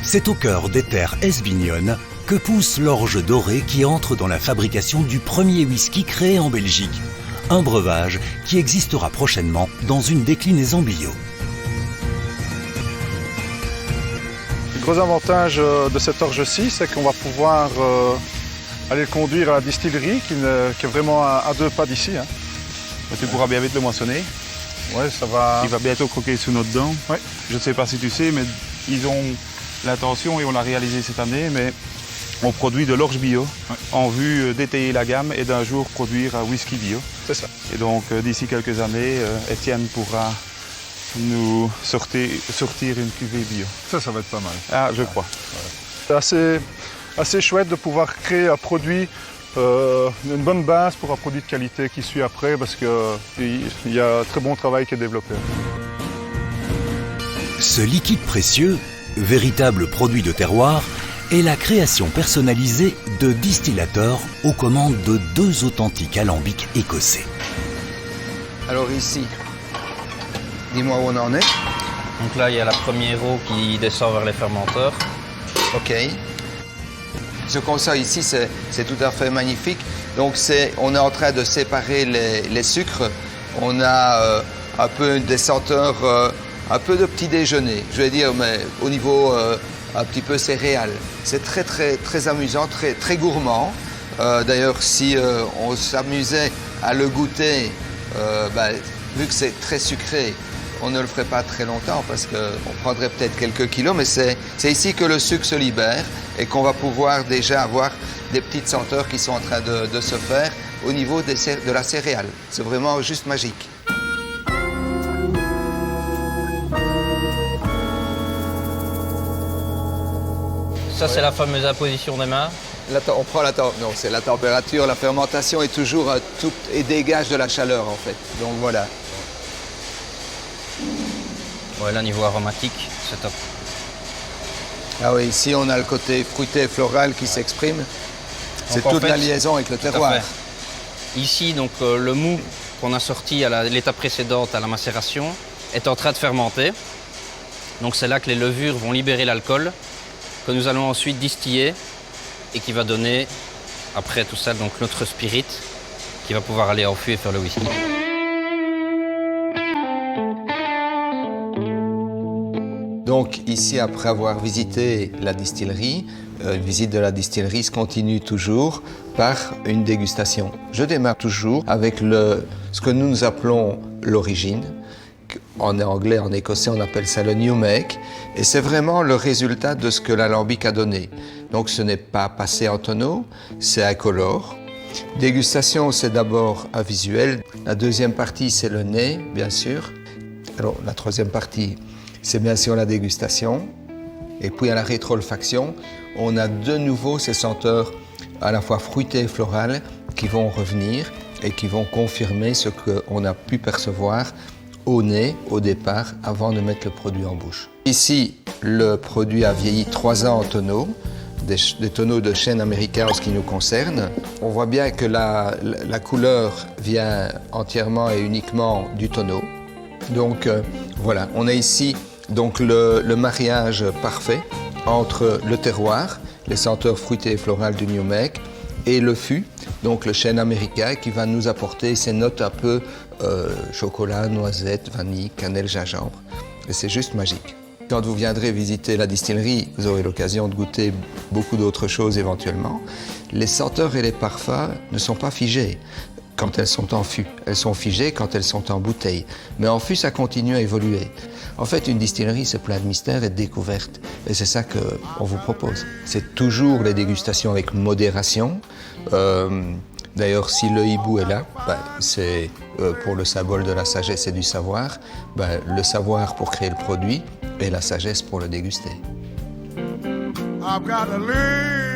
C'est au cœur des terres esbignonnes que pousse l'orge dorée qui entre dans la fabrication du premier whisky créé en Belgique. Un breuvage qui existera prochainement dans une déclinaison bio. Le gros avantage de cette orge-ci, c'est qu'on va pouvoir aller le conduire à la distillerie qui est vraiment à 2 pas d'ici. Hein. Tu pourras bien vite le moissonner. Ouais, ça va. Il va bientôt croquer sous nos dents. Ouais. Je ne sais pas si tu sais, mais ils ont l'intention, et on l'a réalisé cette année, mais on produit de l'orge bio en vue d'étayer la gamme et d'un jour produire un whisky bio. C'est ça. Et donc d'ici quelques années, Étienne pourra nous sortir une cuvée bio. Ça va être pas mal. Ah, je crois. C'est assez chouette de pouvoir créer un produit, une bonne base pour un produit de qualité qui suit après, parce qu'il y a un très bon travail qui est développé. Ce liquide précieux, véritable produit de terroir, est la création personnalisée de distillateurs aux commandes de 2 authentiques alambics écossais. Alors ici, dis-moi où on en est. Donc là, il y a la première eau qui descend vers les fermenteurs. OK. Ce qu'on sent ici, c'est tout à fait magnifique. Donc on est en train de séparer les sucres. On a un peu des senteurs, un peu de petit déjeuner, je vais dire, mais au niveau un petit peu céréales. C'est très amusant, très gourmand. D'ailleurs, si on s'amusait à le goûter, vu que c'est très sucré, on ne le ferait pas très longtemps parce qu'on prendrait peut-être quelques kilos, mais c'est ici que le sucre se libère et qu'on va pouvoir déjà avoir des petites senteurs qui sont en train de se faire au niveau de la céréale. C'est vraiment juste magique. Ça, c'est la fameuse imposition des mains. On prend non, c'est la température, la fermentation est toujours et dégage de la chaleur en fait. Donc voilà. Ouais, là, niveau aromatique, c'est top. Ah oui, ici on a le côté fruité et floral qui s'exprime. C'est toute la liaison avec le terroir. Ici, donc, le mou qu'on a sorti à l'étape précédente à la macération est en train de fermenter. Donc c'est là que les levures vont libérer l'alcool que nous allons ensuite distiller et qui va donner, après tout ça, donc notre spirit qui va pouvoir aller en fût et faire le whisky. Donc ici, après avoir visité la distillerie, une visite de la distillerie se continue toujours par une dégustation. Je démarre toujours avec ce que nous appelons l'origine. En anglais, en écossais, on appelle ça le new make. Et c'est vraiment le résultat de ce que l'alambic a donné. Donc ce n'est pas passé en tonneau, c'est incolore. Dégustation, c'est d'abord un visuel. La deuxième partie, c'est le nez, bien sûr. Alors la troisième partie, c'est bien sûr la dégustation. Et puis à la rétro-olfaction, on a de nouveau ces senteurs à la fois fruitées et florales qui vont revenir et qui vont confirmer ce qu'on a pu percevoir au nez, au départ, avant de mettre le produit en bouche. Ici, le produit a vieilli 3 ans en tonneau, des tonneaux de chêne américain en ce qui nous concerne. On voit bien que la couleur vient entièrement et uniquement du tonneau. Donc voilà, on a ici donc le mariage parfait entre le terroir, les senteurs fruitées et florales du New Make, et le fût, donc le chêne américain qui va nous apporter ces notes un peu chocolat, noisette, vanille, cannelle, gingembre. Et c'est juste magique. Quand vous viendrez visiter la distillerie, vous aurez l'occasion de goûter beaucoup d'autres choses éventuellement. Les senteurs et les parfums ne sont pas figés quand elles sont en fût. Elles sont figées quand elles sont en bouteille. Mais en fût, ça continue à évoluer. En fait, une distillerie, c'est plein de mystères et de découvertes. Et c'est ça qu'on vous propose. C'est toujours les dégustations avec modération. D'ailleurs, si le hibou est là, c'est pour le symbole de la sagesse et du savoir. Le savoir pour créer le produit et la sagesse pour le déguster. I've got to live.